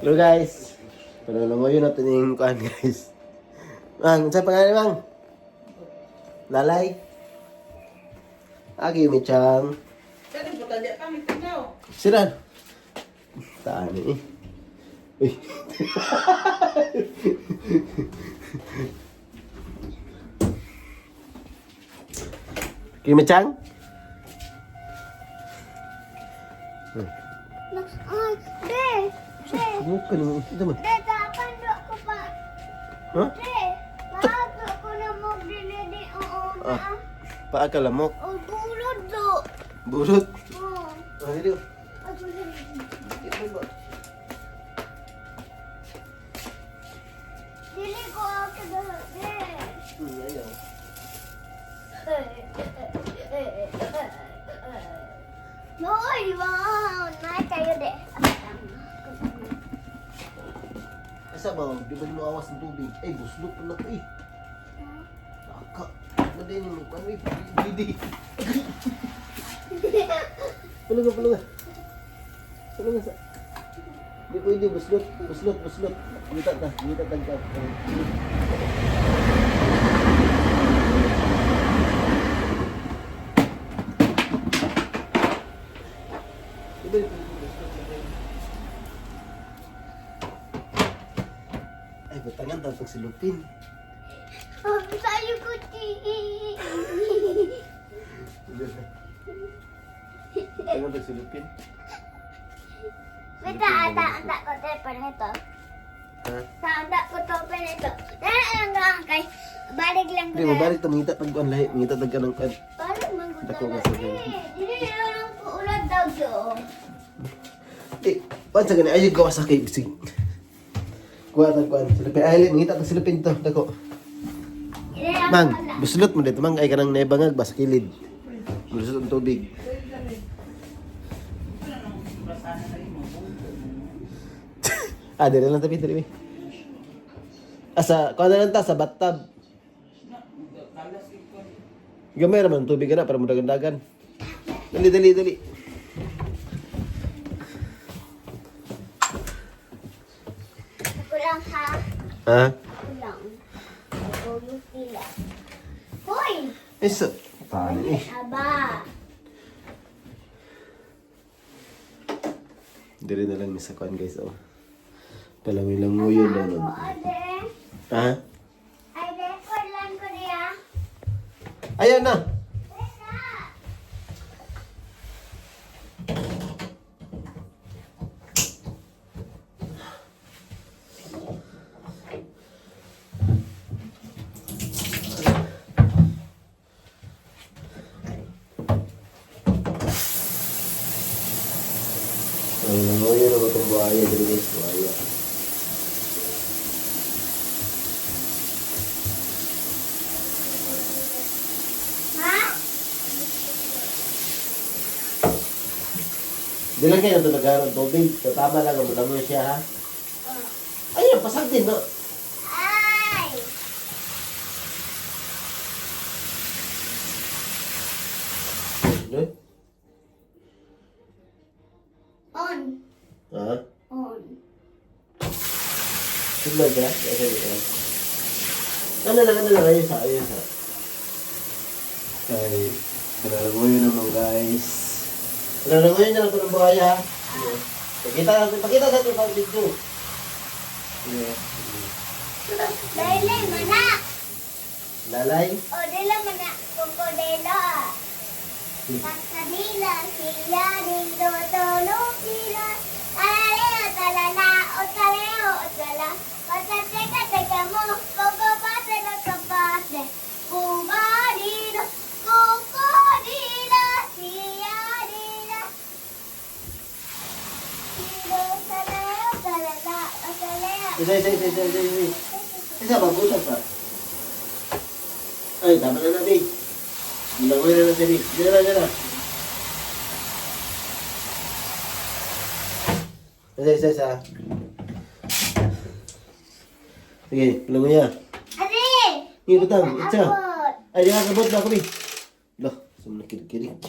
Hello guys. Pero lang yun natin yung kuhan guys. Mang, saan pangalan mang? Lalay? Agi Michang. Saan po tadi pa may tanaw? Siran. Tani eh. Uy. Kim Michang? Ay, de. Ano ka naman? Ito man. De, tapan do ko pa. Ha? De, bago ko na mo dinidi oo na. Paa ka lamok. O bulod do. Burot. Oh. Ah, dito. Ako din. Dili ko ako do. De. Ayaw. Noy, wow. Nay kayo de. Asa ba? Di ba mo awas ng tubig? Ay, buslot pa na ko eh. Naka. Madayin mo. Ano eh? Didi. Pulungan, pulungan. Pulungan sa... Di pwede, buslot. Buslot, buslot. Ngita na. Ngita tagka. Ay, batangan daw pag silupin. Oh, sayo ko ti. Batangan pag silupin. Beta, anda ko te pa nito. Ha? Anda ko to pa nito. Lang kay balik lang ko. Hindi, mabalik ito. Mangita tag kuan lahi. Mangita tag kanang kuan. Balik man ko. Dako ka sa ganun. Dili lang ko ulat daw jo. Eh, kuan sa ganun. Ayaw gawa sa kay bisig. Kuha tag kuan. Silupin. Ay, mangita tag silupin to. Dako. Mang, buslot mo dito. Mang, ay kanang nebangag ba sa kilid. Buslot ang tubig. Ah, dito lang tabi, dito. Asa, kuha na lang ta, sa bathtub. Gamay naman ang tubig ka na para madagandagan. Dali, dali, dali. Ako lang ha. Ha? Ako lang. Ako yung sila. Hoy! Isa. Tani eh. Aba. Dili na lang ni sa kuan guys, oh. Palawin lang mo yun Ako doon. ade. Ha? Ay, record lang ko niya. Ayan na. Teka. Palawin lang mo yun ang itong buhaya. Dili guys, buhaya. Ha? Di lang kayo ito nagkaroon ng tubig. Tama lang, mo lang siya ha. Ayun, pasag din, no? Ay! No? On. Ha? On. Sunod ka? Kasi dito. Ano lang, ayun sa. Ay, pinalagoy naman guys. Pinalagoy na lang ito ng buhaya ha. Pakita sa ito sa video. Yeah. Dili, mana. Lalay. O, dila mana. Kukodelo. Kasadila, sila, dito, tulog, sila. Talaleo, talala, o taleo, o tala. Patateka, teka mo. Koko, pase, nakapase. Kumadino, kukodila, siya, dila. Silo, taleo, talala, o taleo. Isa. Isa ba? Butas pa. Ay, tama na natin. Bilangoy na natin. Dira. Isa. Sige, bilangoy niya. Ate! Sige, butang. Isa. Abot. Ay, di nakabot na kami. Loh, summa kirik-kirik.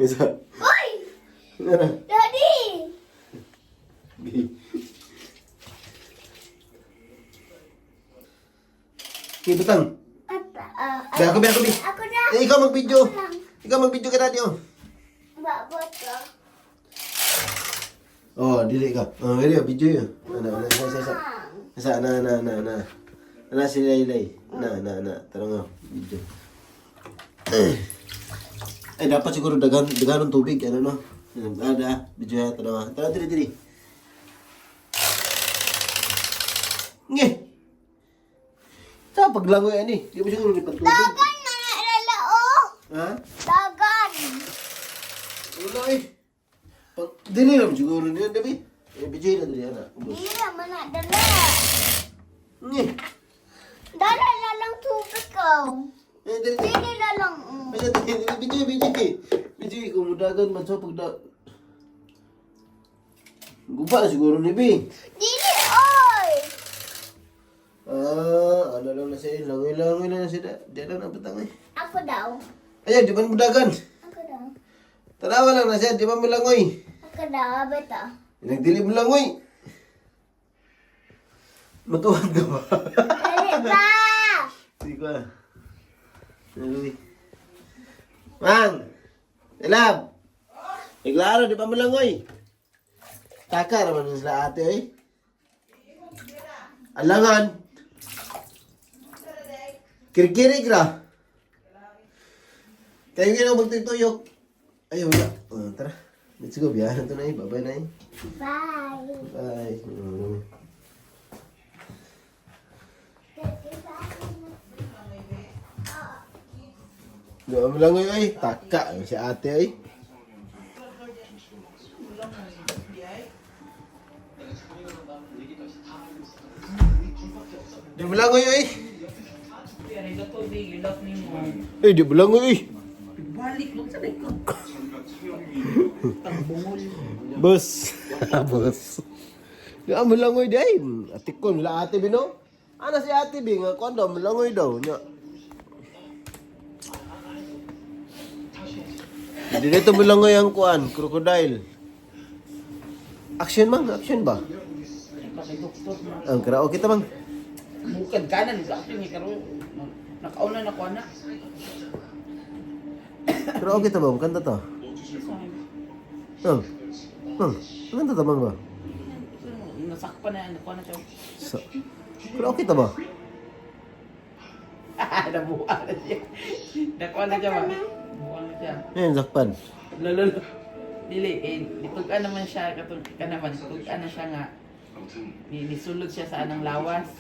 Isa. Uy! Ano? Daddy! Okay, butang. Be, ako, be. Ako na. Eh, ikaw mag-video. Ikaw mag-video ka dati, oh. Babot ko. Oh, dili ka. Oh, dili, video yun. Isa. Na, si Laylay. Na. Tara nga, video. Ay, dapat siguro dagan ng tubig, ano no? Ada, video ya, tara. Tara, dili. Nge! Sa paglangoy ani, di mo siguro lipat tubig. Dagan na ilalao. Ha? Dagan. Wala eh. Dili lang siguro niya, Dabi. Eh, video na dili, anak. Hindi naman na dala. Nge! Dala na lang tubig ko. Eh, dili. Hindi na lang. Masa video. Video, kumudagan man sa pagda... Guba na siguro ni Bing. Dili, oy. Ano lang na siya, langoy na siya. Diyan lang napatang eh. Ako daw. Ayan, di ba mudagan? Ako daw. Tanawa lang na siya, di ba mo langoy? Ako daw, beto. Nagdili mo langoy. Matuwag ka ba? Dali ba? Sige ko ah. Naloy. Mang! Ilab! Iglaro, di ba mo langoy? Taka naman sila ate eh. Alangan. Kirkirig ra. Kayo nga magtutuyok. Ayaw wala. Tara. Let's go. Biyahan to na eh. Bye-bye na eh. Bye. Bye. Doon mo lang ay. Taka. Si ate ay. Di mo lang ay. Yan, ito tubig, ilap ni mo. Di mo lang ay. Balik mo sa ko. Tagbungol. Bus. Bus. Di mo lang ay day. Atik ko nila ate bino. Ana si ate bi nga kondo mo lang ay daw nya. Di dito mo lang ay ang kuan, crocodile. Action man, action ba? Kasi doktor na. Ang karaoke ta bang. Bukad kanan, sakto ni karo. Nakauna na ko na. Karaoke ta ba? Kanta to. Kanta ta bang ba? Nasakpan na, nakuha na siya. So, karaoke ta ba? Nabuha na siya. Nakuha na siya ba? Nabuha na siya. Yan, zakpan. Lolo. Dili, nitugan naman siya, ka naman, tugan na siya nga. Nisulod siya sa anang lawas.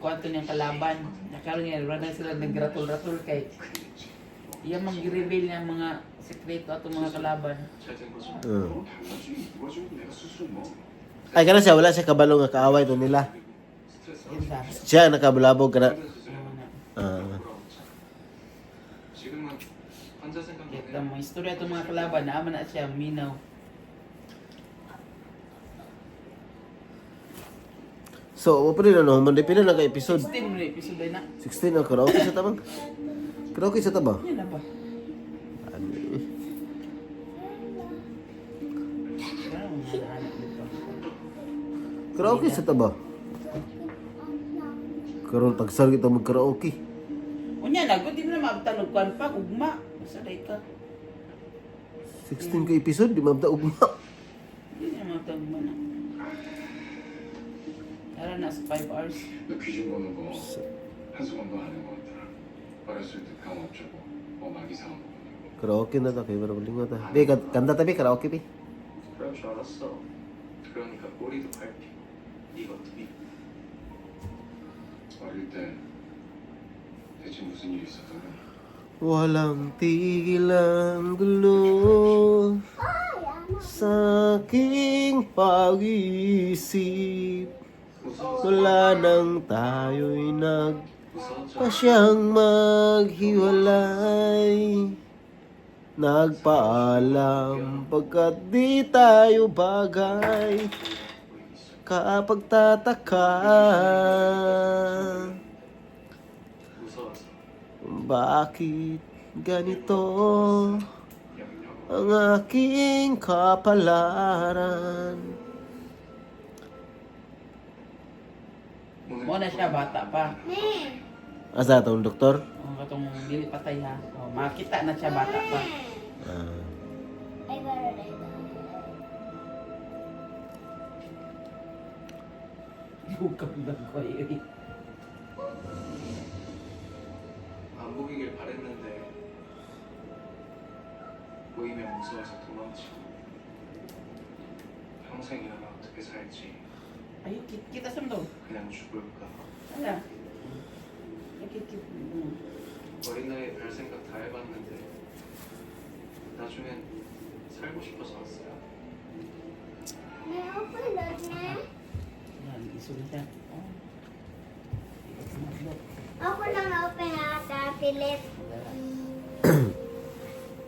Kwanto niyang kalaban. Nakaroon niya, rana sila nagratul-ratul kay iya mag-reveal niya mga sekreto at mga kalaban. Ay, kana siya, wala siya kabalo nga kaaway to nila. Yun sa. Siya nakabulabog kana. Ito mo, istorya itong mga kalaban, naaman na siya, minaw. So, pa rin ano, mandi pila na ka-episode. 16 mo na episode ay na. 16 na karaoke sa tabang. Karaoke sa taba. Yan na ba? Ano eh. Ano ang mga anak dito? Karaoke sa taba. Karon tagsar kita mag-karaoke. Unya na, di mo na maabtanugan pa, ugma. Masaday ka. 16 ka episode, di mabda ugma. Hindi na maabtanugan na. Tara na sa 5 hours. 귀신 보는 거 한순간도 안 한 것 같더라. 어렸을 때 병 없자고 막 이상한 거 보는 거. Karaoke na ta, kaya marabling mo ta. Be, kanta tabi, karaoke be. 그럴 줄 알았어. 그러니까 꼬리도 밟히고 이것도 이. 어릴 때 대체 무슨 일이 있었던 거야? Walang tigil ang gulo sa aking pag-iisip. Wala nang tayo'y nagpasyang maghiwalay. Nagpaalam pagkat di tayo bagay. Kapag tataka, bakit ganito ang aking kapalaran? Mo na siya bata pa. 네. Asa tong doktor? Katong dili patay ha. Makita na siya bata pa. Ah. 아이고, 아이고. Hukam lang ko eh. 안 보이길 바랬는데 보이면 무서워서 도망치고 평생이나 어떻게 살지 Ayo, kita samdo. 그냥 죽을까 Ala. Kit. 어린 나이에 별 생각 다 해봤는데 나중엔 살고 싶어서 왔어요. 네, 오픈 넣네. Yan, isulod siya. Oh. Ikot sa matlo. Ako lang open ata, Philip.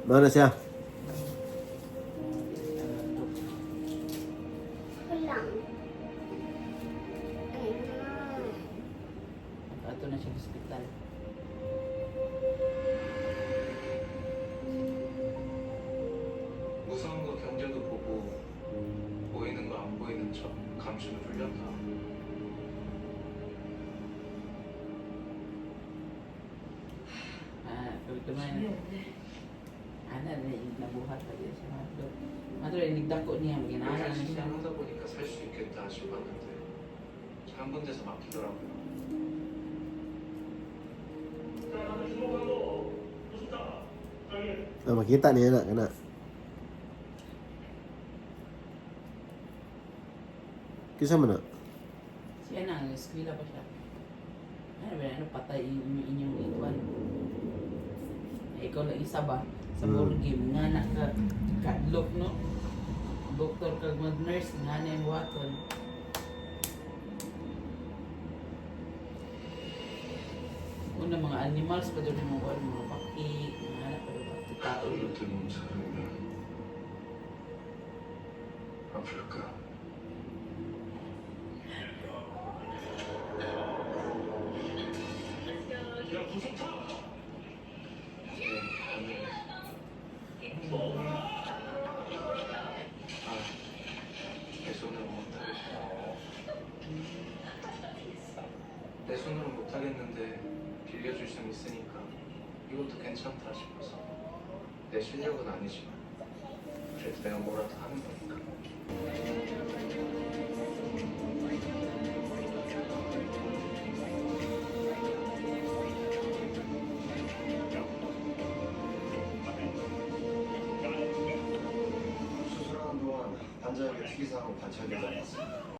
Mana siya? Ako lang. Ato na siya sa hospital. 무서운 거 견뎌도 보고 보이는 거 안 보이는 척 감추는 훈련다. Pagkaman. Ana na yung nabuhat pa din siya matlo. Matlo, nagdako niya. Ginala na 사실 siya. 하다 보니까 살 수 있겠다 싶었는데 한 군데서 막히더라고요. Ah, makita niya na kana. Kisa man na? Siya na, eskwela pa siya. Ano ba, patay inyong ituan. Ikaw na isa ba? Sa board game, nga na ka, kadlok, no? Doktor kag mag-nurse, nga na yung buhaton. Una mga animals pa doon yung mga paki, nga na pa doon, tao. 그것들 몸살이면 아플까? 내 손으로 못하겠어. 내 손으로 못하겠는데 빌려줄 수 있으니까 이것도 괜찮다 싶어서 내 실력은 아니지만 그래도 내가 뭐라도 하는 거니까. 수술하는 동안 환자에게 특이사항은 관찰되지 않았습니다.